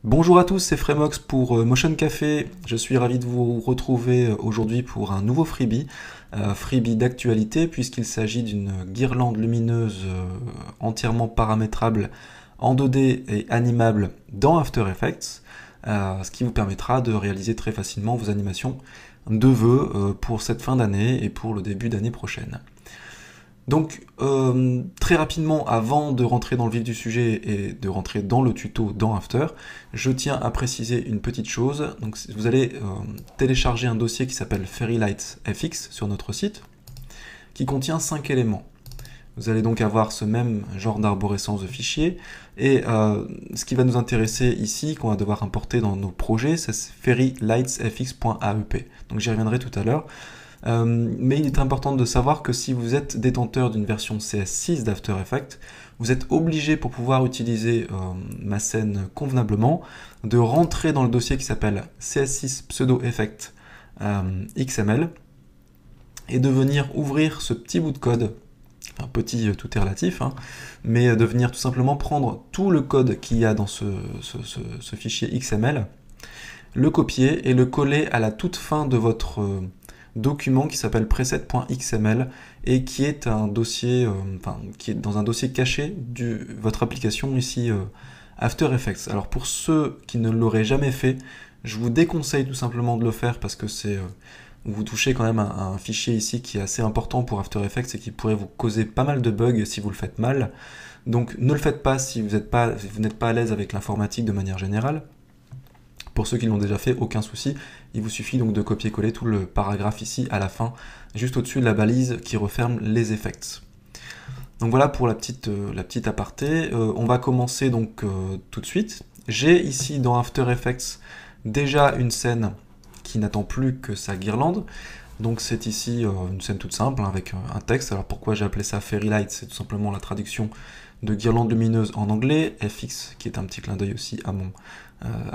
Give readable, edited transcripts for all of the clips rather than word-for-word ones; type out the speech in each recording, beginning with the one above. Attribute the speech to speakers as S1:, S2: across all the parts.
S1: Bonjour à tous, c'est Fremox pour Motion Café. Je suis ravi de vous retrouver aujourd'hui pour un nouveau freebie d'actualité puisqu'il s'agit d'une guirlande lumineuse entièrement paramétrable en 2D et animable dans After Effects, ce qui vous permettra de réaliser très facilement vos animations de vœux pour cette fin d'année et pour le début d'année prochaine. Donc très rapidement, avant de rentrer dans le vif du sujet et de rentrer dans le tuto dans After, je tiens à préciser une petite chose. Donc vous allez télécharger un dossier qui s'appelle Fairylight FX sur notre site, qui contient 5 éléments. Vous allez donc avoir ce même genre d'arborescence de fichiers, et ce qui va nous intéresser ici, qu'on va devoir importer dans nos projets, c'est fairylightsfx.aep. Donc j'y reviendrai tout à l'heure. Mais il est important de savoir que si vous êtes détenteur d'une version CS6 d'After Effects, vous êtes obligé, pour pouvoir utiliser ma scène convenablement, de rentrer dans le dossier qui s'appelle CS6 Pseudo Effect XML et de venir ouvrir ce petit bout de code, un petit, tout est relatif, hein, mais de venir tout simplement prendre tout le code qu'il y a dans ce fichier XML, le copier et le coller à la toute fin de votre document qui s'appelle preset.xml et qui est un dossier, qui est dans un dossier caché de votre application ici After Effects. Alors pour ceux qui ne l'auraient jamais fait, je vous déconseille tout simplement de le faire parce que vous touchez quand même un fichier ici qui est assez important pour After Effects et qui pourrait vous causer pas mal de bugs si vous le faites mal. Donc ne le faites pas si vous n'êtes pas à l'aise avec l'informatique de manière générale. Pour ceux qui l'ont déjà fait, aucun souci, il vous suffit donc de copier-coller tout le paragraphe ici à la fin, juste au-dessus de la balise qui referme les effects. Donc voilà pour la petite aparté. On va commencer donc tout de suite. J'ai ici dans After Effects déjà une scène qui n'attend plus que sa guirlande. Donc c'est ici une scène toute simple hein, avec un texte. Alors pourquoi j'ai appelé ça Fairylight? C'est tout simplement la traduction de guirlande lumineuse en anglais, FX qui est un petit clin d'œil aussi à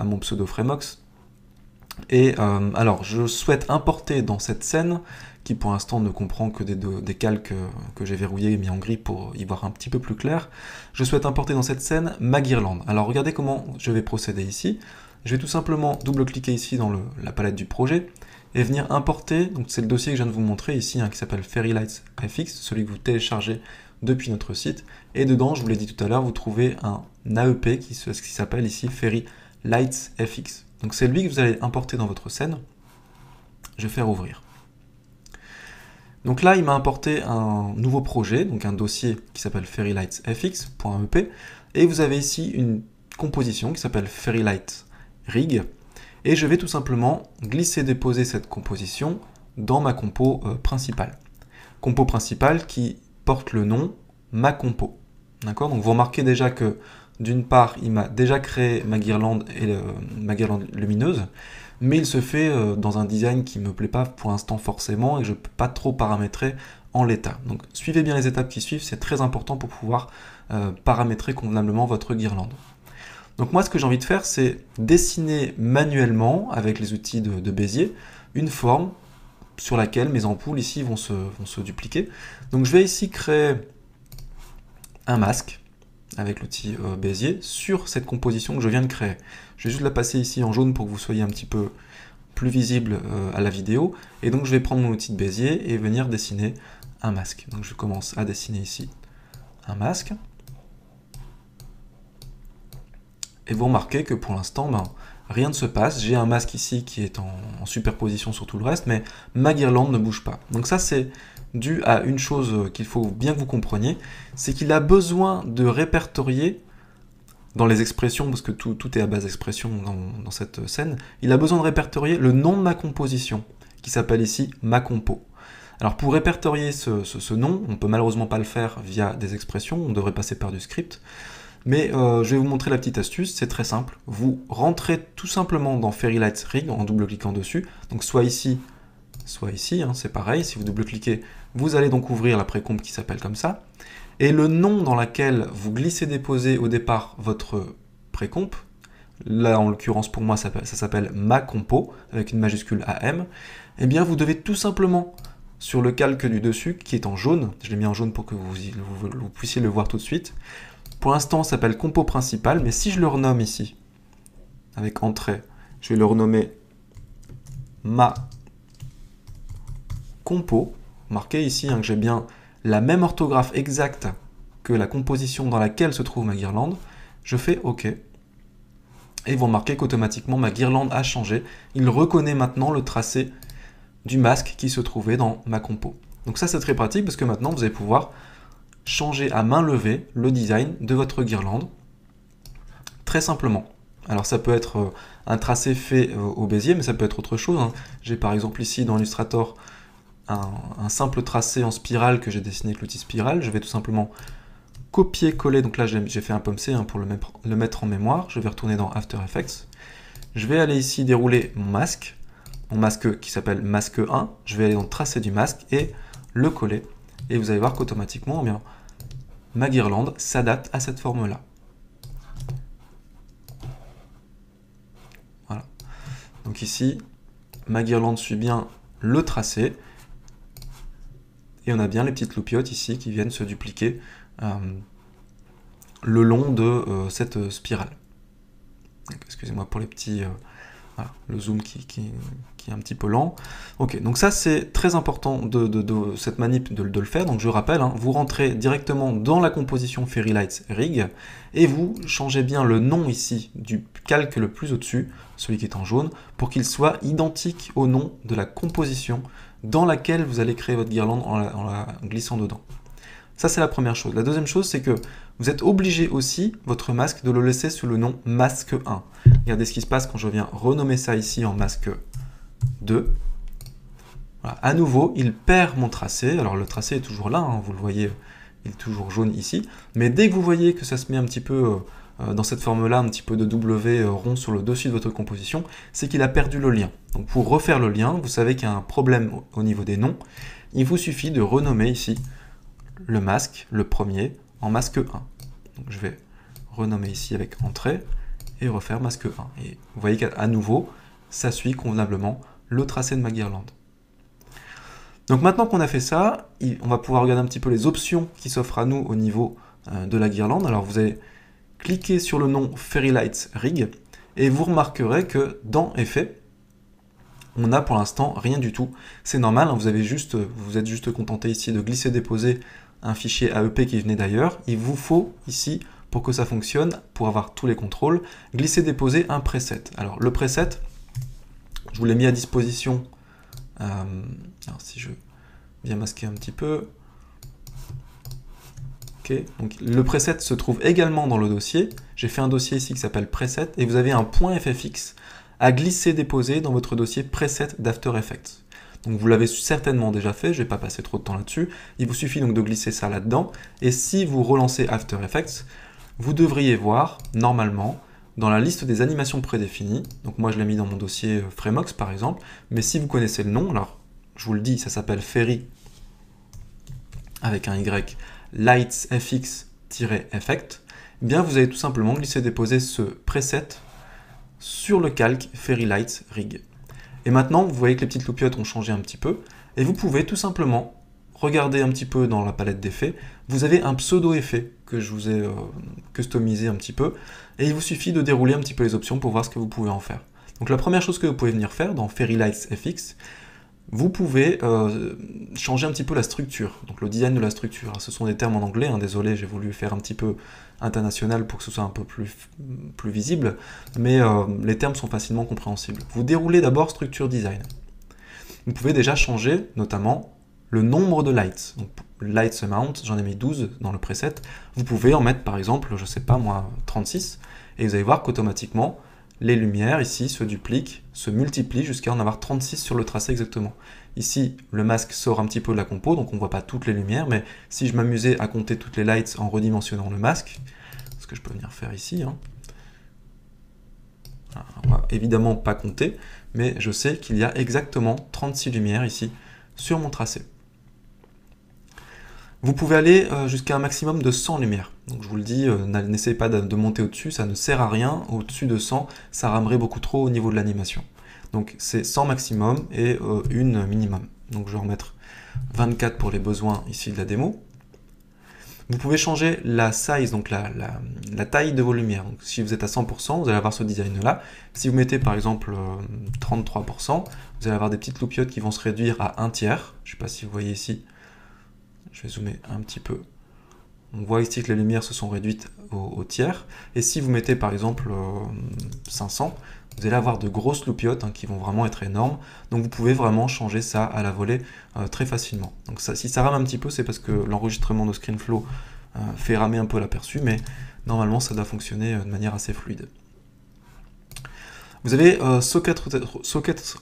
S1: mon pseudo Fremox. Et alors je souhaite importer dans cette scène, qui pour l'instant ne comprend que des calques que j'ai verrouillés et mis en gris pour y voir un petit peu plus clair, je souhaite importer dans cette scène ma guirlande. Alors regardez comment je vais procéder ici. Je vais tout simplement double-cliquer ici dans la palette du projet, et venir importer, donc c'est le dossier que je viens de vous montrer ici, hein, qui s'appelle Fairylight FX, celui que vous téléchargez depuis notre site, et dedans, je vous l'ai dit tout à l'heure, vous trouvez un AEP qui s'appelle ici Fairylight FX. Donc c'est lui que vous allez importer dans votre scène. Je vais faire ouvrir. Donc là, il m'a importé un nouveau projet, donc un dossier qui s'appelle fairylightfx.ep, et vous avez ici une composition qui s'appelle Fairylight Rig, et je vais tout simplement glisser-déposer cette composition dans ma compo principale. Compo principale qui porte le nom ma compo. D'accord? Donc vous remarquez déjà que d'une part, il m'a déjà créé ma guirlande ma guirlande lumineuse, mais il se fait dans un design qui ne me plaît pas pour l'instant forcément et que je ne peux pas trop paramétrer en l'état. Donc suivez bien les étapes qui suivent, c'est très important pour pouvoir paramétrer convenablement votre guirlande. Donc moi, ce que j'ai envie de faire, c'est dessiner manuellement, avec les outils de Bézier, une forme sur laquelle mes ampoules ici vont se dupliquer. Donc je vais ici créer un masque avec l'outil Bézier sur cette composition que je viens de créer. Je vais juste la passer ici en jaune pour que vous soyez un petit peu plus visible à la vidéo. Et donc je vais prendre mon outil de Bézier et venir dessiner un masque. Donc je commence à dessiner ici un masque. Et vous remarquez que pour l'instant, rien ne se passe. J'ai un masque ici qui est en superposition sur tout le reste, mais ma guirlande ne bouge pas. Donc ça, c'est dû à une chose qu'il faut bien que vous compreniez, c'est qu'il a besoin de répertorier dans les expressions, parce que tout est à base d'expressions dans cette scène, il a besoin de répertorier le nom de ma composition, qui s'appelle ici ma compo. Alors pour répertorier ce nom, on ne peut malheureusement pas le faire via des expressions, on devrait passer par du script, mais je vais vous montrer la petite astuce, c'est très simple. Vous rentrez tout simplement dans Fairylight Rig en double-cliquant dessus, donc soit ici, hein, c'est pareil, si vous double-cliquez, vous allez donc ouvrir la précomp qui s'appelle comme ça, et le nom dans lequel vous glissez-déposez au départ votre précomp, là en l'occurrence pour moi ça s'appelle ma compo, avec une majuscule AM, eh bien vous devez tout simplement, sur le calque du dessus, qui est en jaune, je l'ai mis en jaune pour que vous puissiez le voir tout de suite, pour l'instant ça s'appelle compo principal, mais si je le renomme ici, avec entrée, je vais le renommer ma compo. Marquez ici que j'ai bien la même orthographe exacte que la composition dans laquelle se trouve ma guirlande. Je fais OK. Et vous remarquez qu'automatiquement ma guirlande a changé. Il reconnaît maintenant le tracé du masque qui se trouvait dans ma compo. Donc ça c'est très pratique parce que maintenant vous allez pouvoir changer à main levée le design de votre guirlande très simplement. Alors ça peut être un tracé fait au Bézier, mais ça peut être autre chose. J'ai par exemple ici dans Illustrator un simple tracé en spirale que j'ai dessiné avec l'outil spirale. Je vais tout simplement copier-coller. Donc là j'ai fait un pomme C pour le mettre en mémoire. Je vais retourner dans After Effects. Je vais aller ici dérouler mon masque qui s'appelle masque 1. Je vais aller dans le tracé du masque et le coller. Et vous allez voir qu'automatiquement, ma guirlande s'adapte à cette forme-là. Voilà. Donc ici, ma guirlande suit bien le tracé. Et on a bien les petites loupiottes ici qui viennent se dupliquer le long de cette spirale. Excusez-moi pour les petits... voilà, le zoom qui est un petit peu lent. Ok, donc ça c'est très important de cette manip de le faire. Donc je rappelle, vous rentrez directement dans la composition Fairy Lights Rig et vous changez bien le nom ici du calque le plus au-dessus, celui qui est en jaune, pour qu'il soit identique au nom de la composition dans laquelle vous allez créer votre guirlande en la glissant dedans. Ça c'est la première chose. La deuxième chose c'est que vous êtes obligé aussi, votre masque, de le laisser sous le nom masque 1. Regardez ce qui se passe quand je viens renommer ça ici en masque 2. Voilà. À nouveau, il perd mon tracé. Alors le tracé est toujours là, vous le voyez, il est toujours jaune ici. Mais dès que vous voyez que ça se met un petit peu dans cette forme-là, un petit peu de W rond sur le dessus de votre composition, c'est qu'il a perdu le lien. Donc pour refaire le lien, vous savez qu'il y a un problème au niveau des noms. Il vous suffit de renommer ici le masque, le premier, en masque 1. Donc je vais renommer ici avec entrée et refaire masque 1. Et vous voyez qu'à nouveau, ça suit convenablement le tracé de ma guirlande. Donc maintenant qu'on a fait ça, on va pouvoir regarder un petit peu les options qui s'offrent à nous au niveau de la guirlande. Alors vous allez cliquer sur le nom Fairy Lights Rig et vous remarquerez que dans Effets, on n'a pour l'instant rien du tout. C'est normal, vous êtes juste contenté ici de glisser-déposer un fichier AEP qui venait d'ailleurs. Il vous faut ici, pour que ça fonctionne, pour avoir tous les contrôles, glisser-déposer un preset. Alors le preset, je vous l'ai mis à disposition. Alors si je viens masquer un petit peu. Ok, donc le preset se trouve également dans le dossier. J'ai fait un dossier ici qui s'appelle preset et vous avez un point FFX à glisser-déposer dans votre dossier preset d'After Effects. Donc vous l'avez certainement déjà fait, je ne vais pas passer trop de temps là-dessus. Il vous suffit donc de glisser ça là-dedans. Et si vous relancez After Effects, vous devriez voir, normalement, dans la liste des animations prédéfinies, donc moi je l'ai mis dans mon dossier Frameox par exemple, mais si vous connaissez le nom, alors je vous le dis, ça s'appelle Fairy, avec un Y, Lights FX-Effect, eh bien vous allez tout simplement glisser-déposer ce preset sur le calque Fairy Lights Rig. Et maintenant, vous voyez que les petites loupiottes ont changé un petit peu, et vous pouvez tout simplement regarder un petit peu dans la palette d'effets. Vous avez un pseudo-effet que je vous ai customisé un petit peu, et il vous suffit de dérouler un petit peu les options pour voir ce que vous pouvez en faire. Donc la première chose que vous pouvez venir faire dans Fairy Lights FX, vous pouvez changer un petit peu la structure, donc le design de la structure. Alors, ce sont des termes en anglais, désolé, j'ai voulu faire un petit peu international pour que ce soit un peu plus visible, mais les termes sont facilement compréhensibles. Vous déroulez d'abord structure design. Vous pouvez déjà changer notamment le nombre de lights. Donc, lights amount, j'en ai mis 12 dans le preset. Vous pouvez en mettre par exemple, je sais pas moi, 36, et vous allez voir qu'automatiquement, les lumières ici se dupliquent, se multiplient jusqu'à en avoir 36 sur le tracé exactement. Ici, le masque sort un petit peu de la compo, donc on ne voit pas toutes les lumières, mais si je m'amusais à compter toutes les lights en redimensionnant le masque, ce que je peux venir faire ici, on va évidemment pas compter, mais je sais qu'il y a exactement 36 lumières ici sur mon tracé. Vous pouvez aller jusqu'à un maximum de 100 lumières. Donc je vous le dis, n'essayez pas de monter au-dessus, ça ne sert à rien. Au-dessus de 100, ça ramerait beaucoup trop au niveau de l'animation. Donc c'est 100 maximum et une minimum. Donc je vais en mettre 24 pour les besoins ici de la démo. Vous pouvez changer la size, donc la taille de vos lumières. Donc, si vous êtes à 100%, vous allez avoir ce design-là. Si vous mettez par exemple 33%, vous allez avoir des petites loupiottes qui vont se réduire à 1/3. Je ne sais pas si vous voyez ici. Je vais zoomer un petit peu. On voit ici que les lumières se sont réduites au tiers. Et si vous mettez par exemple 500, vous allez avoir de grosses loupiottes qui vont vraiment être énormes. Donc vous pouvez vraiment changer ça à la volée très facilement. Donc ça, si ça rame un petit peu, c'est parce que l'enregistrement de ScreenFlow fait ramer un peu l'aperçu, mais normalement ça doit fonctionner de manière assez fluide. Vous avez socket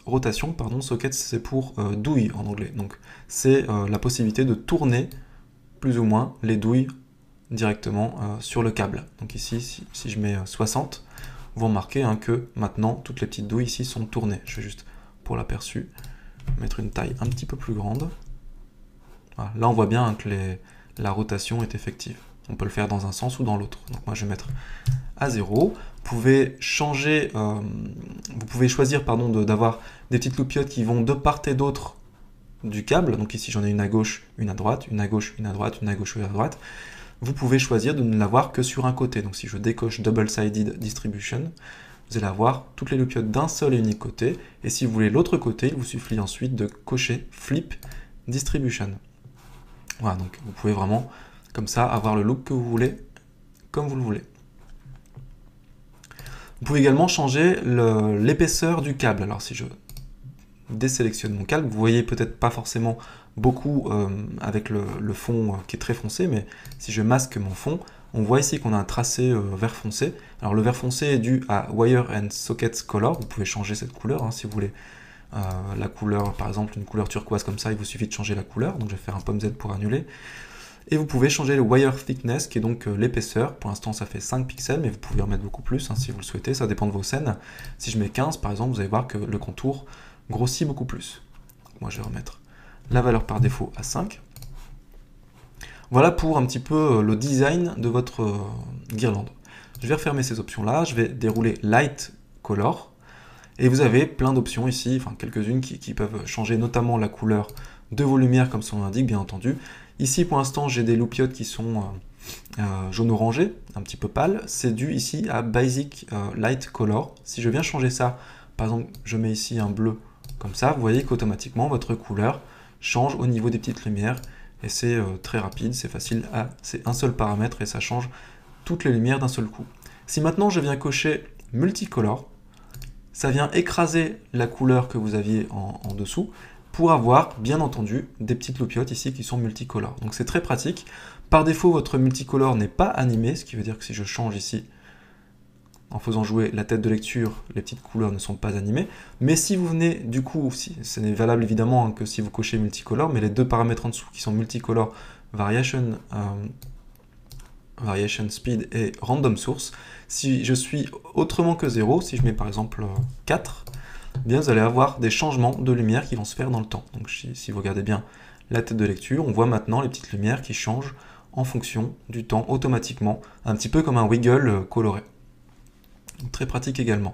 S1: rotation, pardon, socket c'est pour douille en anglais. Donc c'est la possibilité de tourner plus ou moins les douilles directement sur le câble. Donc ici, si je mets 60, vous remarquez que maintenant, toutes les petites douilles ici sont tournées. Je vais juste, pour l'aperçu, mettre une taille un petit peu plus grande. Voilà. Là, on voit bien que la rotation est effective. On peut le faire dans un sens ou dans l'autre. Donc moi, je vais mettre à 0. Vous pouvez changer, vous pouvez choisir d'avoir des petites loupiottes qui vont de part et d'autre du câble. Donc ici, j'en ai une à gauche, une à droite, une à gauche, une à droite, une à gauche, une à droite. Vous pouvez choisir de ne l'avoir que sur un côté. Donc si je décoche Double-Sided Distribution, vous allez avoir toutes les loupiottes d'un seul et unique côté. Et si vous voulez l'autre côté, il vous suffit ensuite de cocher Flip Distribution. Voilà, donc vous pouvez vraiment, comme ça, avoir le look que vous voulez, comme vous le voulez. Vous pouvez également changer l'épaisseur du câble. Alors si je désélectionne mon câble, vous voyez peut-être pas forcément beaucoup avec le fond qui est très foncé, mais si je masque mon fond, on voit ici qu'on a un tracé vert foncé. Alors le vert foncé est dû à Wire and Sockets Color, vous pouvez changer cette couleur si vous voulez la couleur, par exemple une couleur turquoise comme ça, il vous suffit de changer la couleur, donc je vais faire un pomme Z pour annuler. Et vous pouvez changer le Wire Thickness, qui est donc l'épaisseur. Pour l'instant, ça fait 5 pixels, mais vous pouvez en mettre beaucoup plus si vous le souhaitez, ça dépend de vos scènes. Si je mets 15, par exemple, vous allez voir que le contour grossit beaucoup plus. Moi, je vais remettre la valeur par défaut à 5. Voilà pour un petit peu le design de votre guirlande. Je vais refermer ces options-là, je vais dérouler Light Color, et vous avez plein d'options ici, enfin quelques-unes qui peuvent changer notamment la couleur de vos lumières, comme son nom l'indique, bien entendu. Ici, pour l'instant, j'ai des loupiottes qui sont jaune-orangé, un petit peu pâle. C'est dû ici à Basic Light Color. Si je viens changer ça, par exemple, je mets ici un bleu comme ça, vous voyez qu'automatiquement, votre couleur change au niveau des petites lumières. Et c'est très rapide, c'est facile, c'est un seul paramètre et ça change toutes les lumières d'un seul coup. Si maintenant je viens cocher Multicolor, ça vient écraser la couleur que vous aviez en dessous pour avoir, bien entendu, des petites loupiottes ici qui sont multicolores. Donc c'est très pratique. Par défaut, votre multicolore n'est pas animé, ce qui veut dire que si je change ici, en faisant jouer la tête de lecture, les petites couleurs ne sont pas animées. Mais si vous venez, du coup, ce n'est valable évidemment que si vous cochez multicolore, mais les deux paramètres en dessous qui sont multicolore, variation speed et random source, si je suis autrement que 0, si je mets par exemple 4, eh bien vous allez avoir des changements de lumière qui vont se faire dans le temps. Donc si vous regardez bien la tête de lecture, on voit maintenant les petites lumières qui changent en fonction du temps automatiquement, un petit peu comme un wiggle coloré. Donc, très pratique également.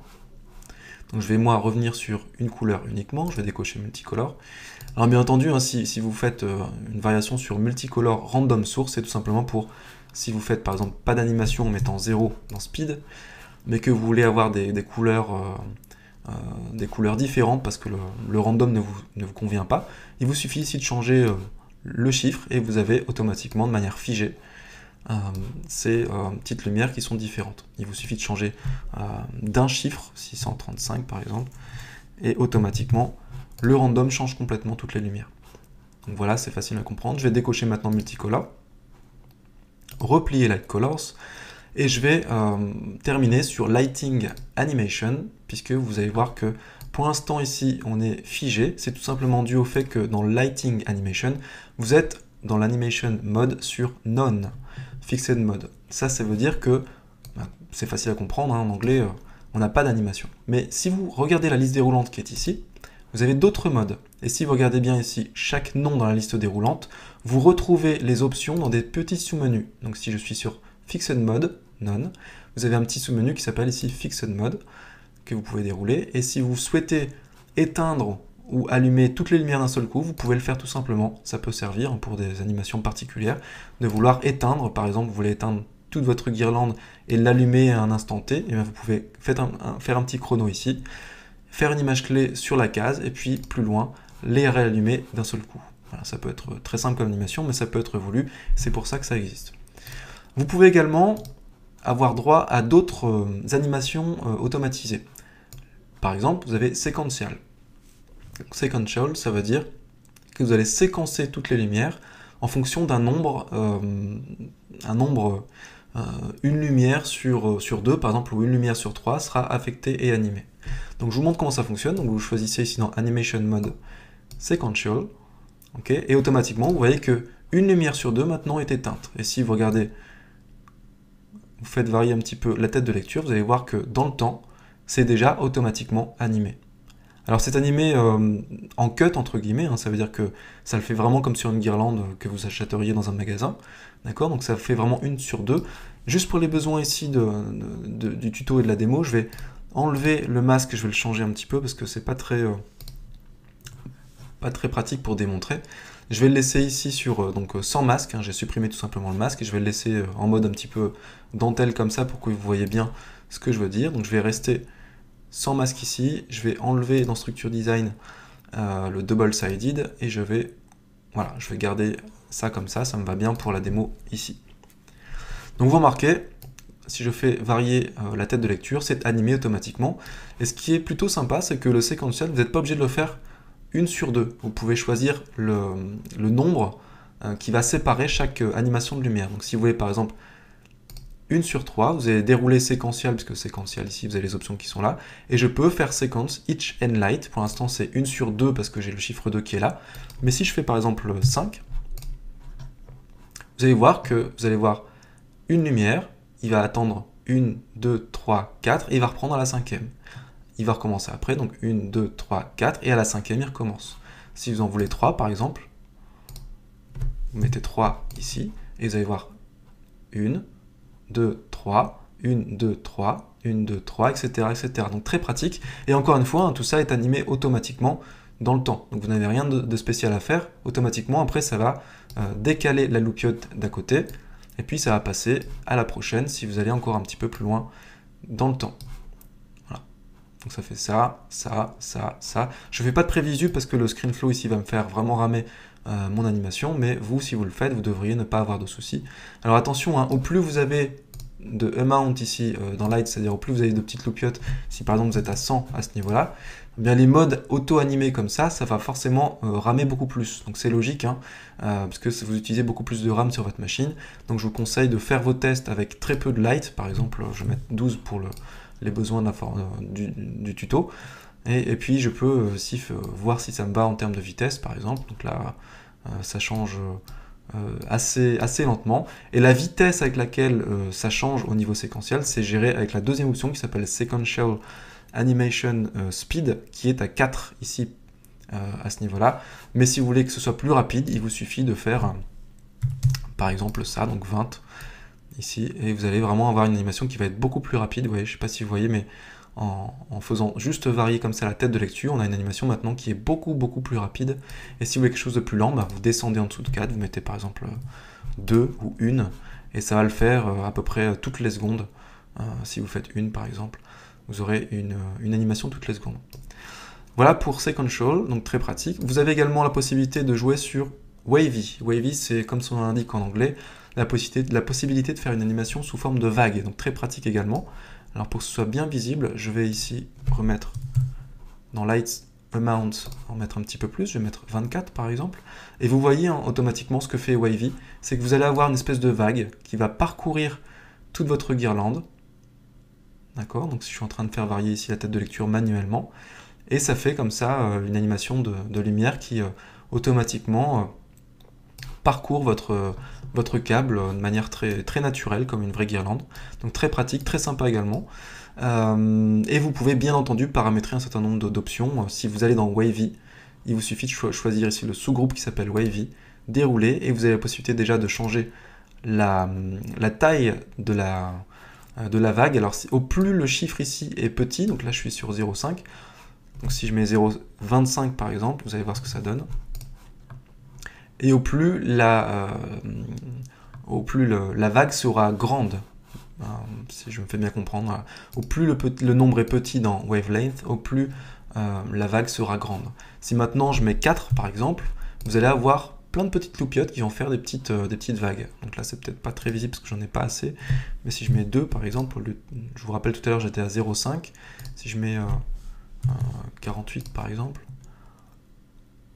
S1: Donc je vais moi revenir sur une couleur uniquement, je vais décocher multicolore. Alors bien entendu, si vous faites une variation sur multicolore random source, c'est tout simplement pour, si vous faites par exemple pas d'animation en mettant 0 dans speed, mais que vous voulez avoir des couleurs différentes parce que le random ne vous convient pas, il vous suffit ici de changer le chiffre et vous avez automatiquement de manière figée ces petites lumières qui sont différentes. Il vous suffit de changer d'un chiffre, 635 par exemple, et automatiquement le random change complètement toutes les lumières. Donc voilà, c'est facile à comprendre. Je vais décocher maintenant multicolor, replier Light Colors, et je vais terminer sur Lighting Animation, puisque vous allez voir que pour l'instant ici on est figé. C'est tout simplement dû au fait que dans Lighting Animation, vous êtes dans l'Animation Mode sur None, Fixed Mode. Ça veut dire que, c'est facile à comprendre, en anglais on n'a pas d'animation. Mais si vous regardez la liste déroulante qui est ici, vous avez d'autres modes. Et si vous regardez bien ici chaque nom dans la liste déroulante, vous retrouvez les options dans des petits sous-menus. Donc si je suis sur Fixed Mode, None, vous avez un petit sous-menu qui s'appelle ici Fixed Mode, que vous pouvez dérouler. Et si vous souhaitez éteindre ou allumer toutes les lumières d'un seul coup, vous pouvez le faire tout simplement. Ça peut servir pour des animations particulières, de vouloir éteindre, par exemple, vous voulez éteindre toute votre guirlande et l'allumer à un instant T, et bien vous pouvez faire un petit chrono ici, faire une image clé sur la case, et puis plus loin, les réallumer d'un seul coup. Voilà, ça peut être très simple comme animation, mais ça peut être voulu, c'est pour ça que ça existe. Vous pouvez également avoir droit à d'autres animations automatisées. Par exemple, vous avez Sequential. Sequential, ça veut dire que vous allez séquencer toutes les lumières en fonction d'un nombre, une lumière sur 2, par exemple, ou une lumière sur 3 sera affectée et animée. Donc je vous montre comment ça fonctionne. Donc vous choisissez ici dans Animation Mode Sequential, okay, et automatiquement, vous voyez que une lumière sur 2 maintenant est éteinte. Et si vous regardez, vous faites varier un petit peu la tête de lecture, vous allez voir que dans le temps, c'est déjà automatiquement animé. Alors c'est animé en cut entre guillemets, hein, ça veut dire que ça le fait vraiment comme sur une guirlande que vous achèteriez dans un magasin, d'accord? Donc ça fait vraiment une sur 2. Juste pour les besoins ici du tuto et de la démo, je vais enlever le masque, je vais le changer un petit peu parce que c'est pas très pratique pour démontrer. Je vais le laisser ici sur sans masque, hein, j'ai supprimé tout simplement le masque et je vais le laisser en mode un petit peu dentelle comme ça pour que vous voyez bien ce que je veux dire. Donc je vais rester sans masque ici, je vais enlever dans Structure Design le double-sided et je vais garder ça comme ça me va bien pour la démo ici. Donc vous remarquez, si je fais varier la tête de lecture, c'est animé automatiquement. Et ce qui est plutôt sympa, c'est que le séquentiel, vous n'êtes pas obligé de le faire une sur 2. Vous pouvez choisir le nombre qui va séparer chaque animation de lumière. Donc si vous voulez par exemple une sur 3, vous allez dérouler séquentiel, puisque séquentiel ici, vous avez les options qui sont là, et je peux faire séquence each and light, pour l'instant c'est une sur 2 parce que j'ai le chiffre 2 qui est là, mais si je fais par exemple 5, vous allez voir que vous allez voir une lumière, il va attendre 1, 2, 3, 4, et il va reprendre à la 5e. Il va recommencer après, donc 1, 2, 3, 4, et à la 5e il recommence. Si vous en voulez 3 par exemple, vous mettez 3 ici, et vous allez voir 1, 2, 3, 1, 2, 3, 1, 2, 3, etc., etc. Donc très pratique. Et encore une fois, hein, tout ça est animé automatiquement dans le temps. Donc vous n'avez rien de spécial à faire. Automatiquement, après, ça va décaler la loupiote d'à côté. Et puis ça va passer à la prochaine si vous allez encore un petit peu plus loin dans le temps. Voilà. Donc ça fait ça, ça, ça, ça. Je ne fais pas de prévisu parce que le ScreenFlow ici va me faire vraiment ramer mon animation, mais vous, si vous le faites, vous devriez ne pas avoir de soucis. Alors attention, hein, au plus vous avez de amount ici dans Light, c'est-à-dire au plus vous avez de petites loupiotes, si par exemple vous êtes à 100 à ce niveau-là, eh bien les modes auto-animés comme ça va forcément ramer beaucoup plus. Donc c'est logique, hein, parce que vous utilisez beaucoup plus de RAM sur votre machine. Donc je vous conseille de faire vos tests avec très peu de Light, par exemple je vais mettre 12 pour les besoins du tuto. Et puis je peux aussi voir si ça me va en termes de vitesse, par exemple. Donc là, ça change assez lentement. Et la vitesse avec laquelle ça change au niveau séquentiel, c'est géré avec la deuxième option qui s'appelle Sequential Animation Speed, qui est à 4 ici à ce niveau-là. Mais si vous voulez que ce soit plus rapide, il vous suffit de faire, par exemple, ça, donc 20 ici. Et vous allez vraiment avoir une animation qui va être beaucoup plus rapide. Vous voyez, je ne sais pas si vous voyez, mais en faisant juste varier comme ça la tête de lecture, on a une animation maintenant qui est beaucoup plus rapide. Et si vous voulez quelque chose de plus lent, bah, vous descendez en dessous de 4, vous mettez par exemple 2 ou 1, et ça va le faire à peu près toutes les secondes. Si vous faites 1 par exemple, vous aurez une animation toutes les secondes. Voilà pour Sequential, donc très pratique. Vous avez également la possibilité de jouer sur Wavy. Wavy, c'est comme son nom l'indique en anglais, la possibilité de faire une animation sous forme de vague, donc très pratique également. Alors pour que ce soit bien visible, je vais ici remettre dans Light Amount, en mettre un petit peu plus, je vais mettre 24 par exemple, et vous voyez hein, automatiquement ce que fait Wavy, c'est que vous allez avoir une espèce de vague qui va parcourir toute votre guirlande, d'accord? Donc si je suis en train de faire varier ici la tête de lecture manuellement, et ça fait comme ça une animation de lumière qui automatiquement parcourt votre câble de manière très naturelle, comme une vraie guirlande. Donc très pratique, très sympa également. Et vous pouvez bien entendu paramétrer un certain nombre d'options. Si vous allez dans Wavy, il vous suffit de choisir ici le sous-groupe qui s'appelle Wavy, dérouler, et vous avez la possibilité déjà de changer la taille de la vague. Alors au plus le chiffre ici est petit, donc là je suis sur 0,5, Donc si je mets 0,25 par exemple, vous allez voir ce que ça donne. Et au plus la vague sera grande, si je me fais bien comprendre, voilà. Au plus le nombre est petit dans wavelength, au plus la vague sera grande. Si maintenant je mets 4 par exemple, vous allez avoir plein de petites loupiottes qui vont faire des petites vagues. Donc là c'est peut-être pas très visible parce que j'en ai pas assez, mais si je mets 2 par exemple, je vous rappelle tout à l'heure j'étais à 0,5, si je mets 48 par exemple,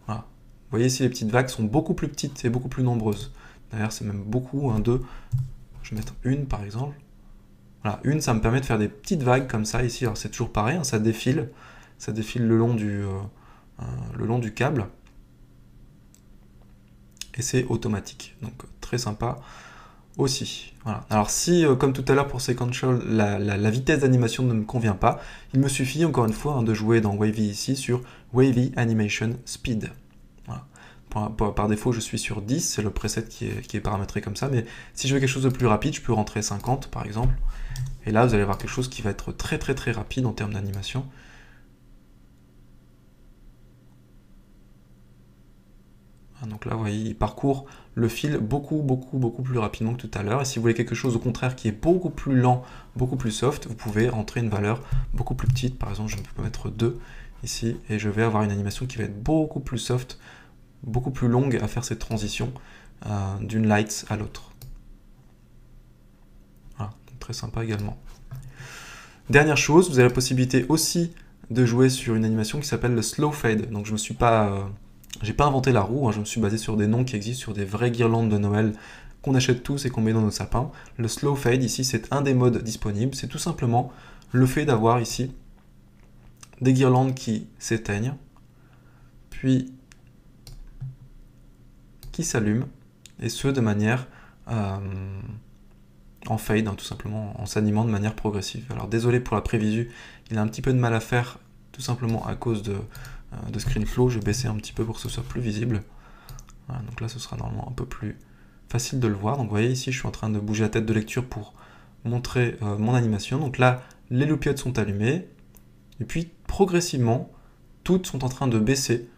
S1: voilà. Vous voyez ici les petites vagues sont beaucoup plus petites et beaucoup plus nombreuses. D'ailleurs c'est même beaucoup, 1, 2, je vais mettre une par exemple. Voilà, une ça me permet de faire des petites vagues comme ça ici, alors c'est toujours pareil, hein, ça défile le long du câble. Et c'est automatique, donc très sympa aussi. Voilà. Alors si, comme tout à l'heure pour Sequential, la vitesse d'animation ne me convient pas, il me suffit encore une fois hein, de jouer dans Wavy ici sur Wavy Animation Speed. Voilà. Par défaut je suis sur 10, c'est le preset qui est paramétré comme ça, mais si je veux quelque chose de plus rapide, je peux rentrer 50 par exemple, et là vous allez avoir quelque chose qui va être très très très rapide en termes d'animation. Donc là, vous voyez, il parcourt le fil beaucoup plus rapidement que tout à l'heure. Et si vous voulez quelque chose au contraire qui est beaucoup plus lent, beaucoup plus soft, vous pouvez entrer une valeur beaucoup plus petite. Par exemple, je peux mettre 2 ici et je vais avoir une animation qui va être beaucoup plus soft, beaucoup plus longue à faire cette transition d'une light à l'autre. Voilà, très sympa également. Dernière chose, vous avez la possibilité aussi de jouer sur une animation qui s'appelle le slow fade. Donc je me suis pas... j'ai pas inventé la roue, hein, je me suis basé sur des noms qui existent sur des vraies guirlandes de Noël qu'on achète tous et qu'on met dans nos sapins. Le slow fade ici c'est un des modes disponibles, c'est tout simplement le fait d'avoir ici des guirlandes qui s'éteignent, puis qui s'allument, et ce de manière en fade, hein, tout simplement en s'animant de manière progressive. Alors désolé pour la prévisu, il a un petit peu de mal à faire, tout simplement à cause de ScreenFlow, je vais baisser un petit peu pour que ce soit plus visible. Voilà, donc là ce sera normalement un peu plus facile de le voir. Donc vous voyez ici je suis en train de bouger la tête de lecture pour montrer mon animation. Donc là les loupiottes sont allumées et puis progressivement toutes sont en train de baisser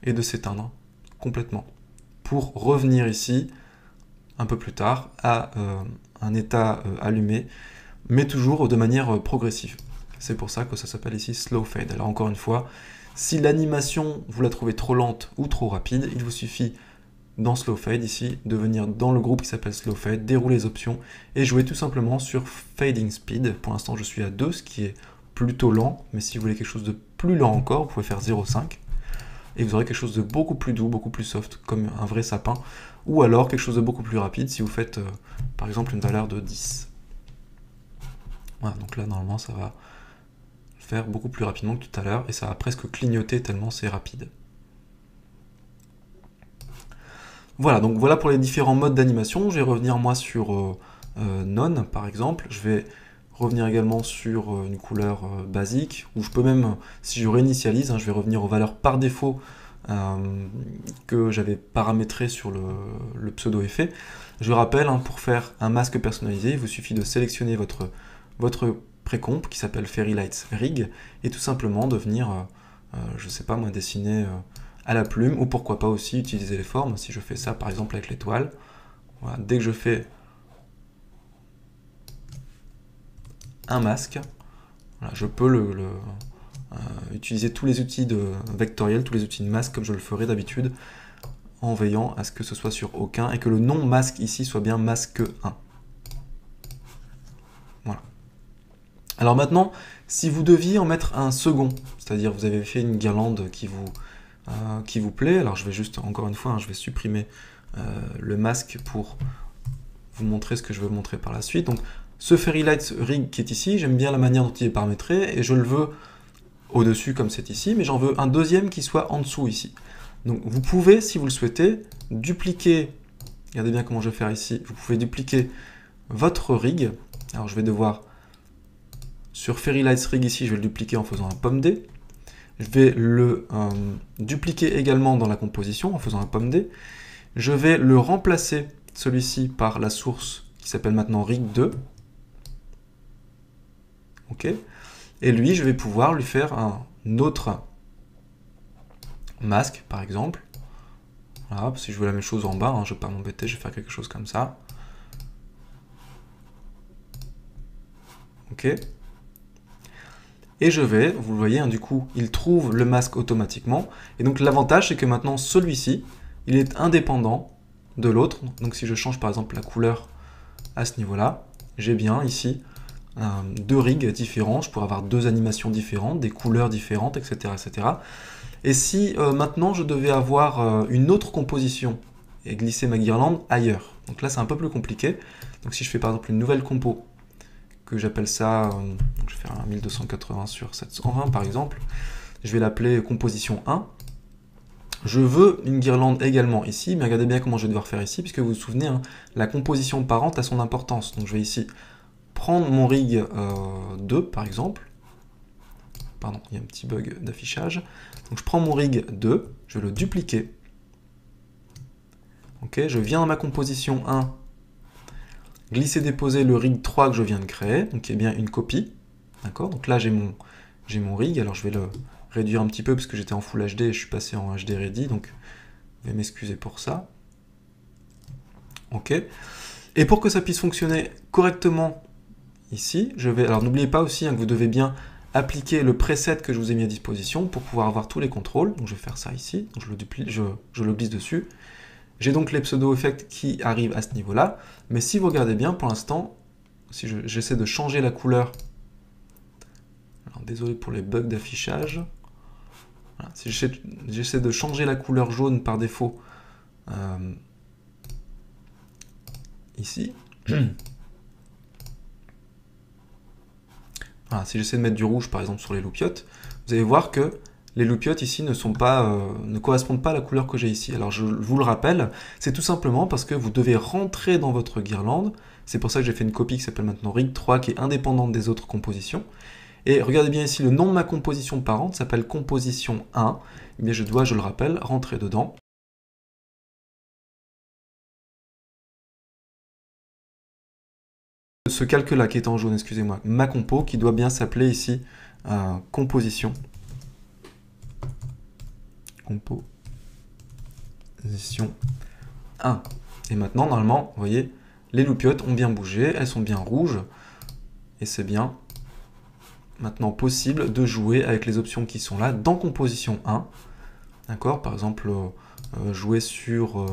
S1: et de s'éteindre complètement pour revenir ici un peu plus tard à un état allumé, mais toujours de manière progressive. C'est pour ça que ça s'appelle ici slow fade. Alors encore une fois, si l'animation vous la trouvez trop lente ou trop rapide, il vous suffit dans slow fade ici de venir dans le groupe qui s'appelle slow fade, dérouler les options et jouer tout simplement sur fading speed. Pour l'instant je suis à 2, ce qui est plutôt lent, mais si vous voulez quelque chose de plus lent encore, vous pouvez faire 0,5 et vous aurez quelque chose de beaucoup plus doux, beaucoup plus soft, comme un vrai sapin, ou alors quelque chose de beaucoup plus rapide si vous faites par exemple une valeur de 10. Voilà, donc là normalement ça va faire beaucoup plus rapidement que tout à l'heure et ça va presque clignoter tellement c'est rapide. Voilà, donc voilà pour les différents modes d'animation. Je vais revenir moi sur None par exemple. Je vais revenir également sur une couleur basique, ou je peux même, si je réinitialise, hein, je vais revenir aux valeurs par défaut que j'avais paramétré sur le pseudo-effet. Je rappelle, hein, pour faire un masque personnalisé, il vous suffit de sélectionner votre précomp qui s'appelle Fairy Lights Rig et tout simplement de venir, je sais pas moi, dessiner à la plume, ou pourquoi pas aussi utiliser les formes. Si je fais ça par exemple avec l'étoile, voilà, dès que je fais un masque, voilà, je peux utiliser tous les outils vectoriels, tous les outils de masque comme je le ferai d'habitude, en veillant à ce que ce soit sur aucun et que le nom masque ici soit bien masque 1. Voilà. Alors maintenant, si vous deviez en mettre un second, c'est-à-dire vous avez fait une guirlande qui vous plaît, alors je vais juste, encore une fois, hein, je vais supprimer le masque pour vous montrer ce que je veux montrer par la suite. Donc ce Fairy Lights Rig qui est ici, j'aime bien la manière dont il est paramétré, et je le veux au-dessus comme c'est ici, mais j'en veux un deuxième qui soit en dessous ici. Donc vous pouvez, si vous le souhaitez, dupliquer, regardez bien comment je vais faire ici, vous pouvez dupliquer votre rig. Alors je vais devoir, sur Fairy Lights Rig ici, je vais le dupliquer en faisant un pomme D. Je vais le dupliquer également dans la composition en faisant un pomme D. Je vais le remplacer, celui-ci, par la source qui s'appelle maintenant Rig 2. Ok. Et lui, je vais pouvoir lui faire un autre masque, par exemple. Voilà, si je veux la même chose en bas, hein, je ne vais pas m'embêter, je vais faire quelque chose comme ça. Ok. Et je vais, vous le voyez, hein, du coup, il trouve le masque automatiquement. Et donc l'avantage, c'est que maintenant, celui-ci, il est indépendant de l'autre. Donc si je change par exemple la couleur à ce niveau-là, j'ai bien ici deux rigs différents. Je pourrais avoir deux animations différentes, des couleurs différentes, etc. etc. Et si maintenant je devais avoir une autre composition et glisser ma guirlande ailleurs. Donc là, c'est un peu plus compliqué. Donc si je fais par exemple une nouvelle compo, que j'appelle ça, je vais faire un 1280 sur 720 par exemple, je vais l'appeler composition 1. Je veux une guirlande également ici, mais regardez bien comment je vais devoir faire ici, puisque vous vous souvenez, hein, la composition parente a son importance. Donc je vais ici prendre mon rig 2 par exemple. Pardon, il y a un petit bug d'affichage. Donc je prends mon rig 2, je vais le dupliquer. Ok, je viens dans ma composition 1, glisser-déposer le rig 3 que je viens de créer, donc qui est bien une copie. D'accord, donc là j'ai mon rig, alors je vais le réduire un petit peu parce que j'étais en Full HD et je suis passé en HD Ready, donc je vais m'excuser pour ça. Ok, et pour que ça puisse fonctionner correctement ici, je vais, alors n'oubliez pas aussi hein, que vous devez bien appliquer le preset que je vous ai mis à disposition pour pouvoir avoir tous les contrôles. Donc je vais faire ça ici, donc je le glisse dessus. J'ai donc les pseudo-effects qui arrivent à ce niveau-là, mais si vous regardez bien, pour l'instant, si j'essaie de changer la couleur, alors désolé pour les bugs d'affichage, voilà, si j'essaie de changer la couleur jaune par défaut, ici, voilà, si j'essaie de mettre du rouge par exemple sur les loupiottes, vous allez voir que les loupiottes ici ne correspondent pas à la couleur que j'ai ici. Alors je vous le rappelle, c'est tout simplement parce que vous devez rentrer dans votre guirlande. C'est pour ça que j'ai fait une copie qui s'appelle maintenant rig 3 qui est indépendante des autres compositions. Et regardez bien ici, le nom de ma composition parente s'appelle composition 1. Et bien je dois, je le rappelle, rentrer dedans. Ce calque-là qui est en jaune, excusez-moi, ma compo qui doit bien s'appeler ici composition. Composition 1. Et maintenant, normalement, vous voyez, les loupiottes ont bien bougé, elles sont bien rouges, et c'est bien maintenant possible de jouer avec les options qui sont là dans composition 1. D'accord, par exemple, jouer sur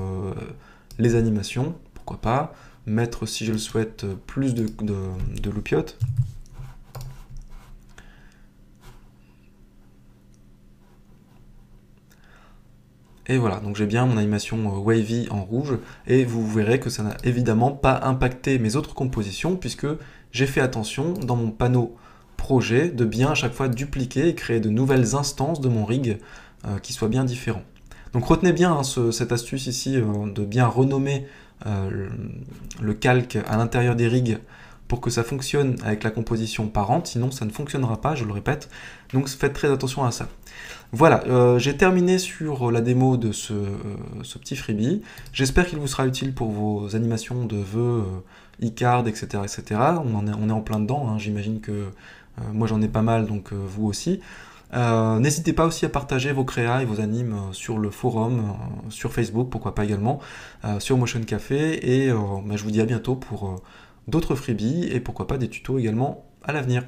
S1: les animations, pourquoi pas, mettre, si je le souhaite, plus de loupiottes. Et voilà, donc j'ai bien mon animation wavy en rouge, et vous verrez que ça n'a évidemment pas impacté mes autres compositions, puisque j'ai fait attention dans mon panneau projet de bien à chaque fois dupliquer et créer de nouvelles instances de mon rig qui soient bien différents. Donc retenez bien hein, cette astuce ici de bien renommer le calque à l'intérieur des rigs pour que ça fonctionne avec la composition parente, sinon ça ne fonctionnera pas, je le répète, donc faites très attention à ça. Voilà, j'ai terminé sur la démo de ce petit freebie. J'espère qu'il vous sera utile pour vos animations de vœux, e-card, etc., etc. On est en plein dedans, hein. J'imagine que moi j'en ai pas mal, donc vous aussi. N'hésitez pas aussi à partager vos créas et vos animes sur le forum, sur Facebook, pourquoi pas également, sur Motion Café, et je vous dis à bientôt pour d'autres freebies, et pourquoi pas des tutos également à l'avenir.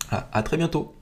S1: À très bientôt.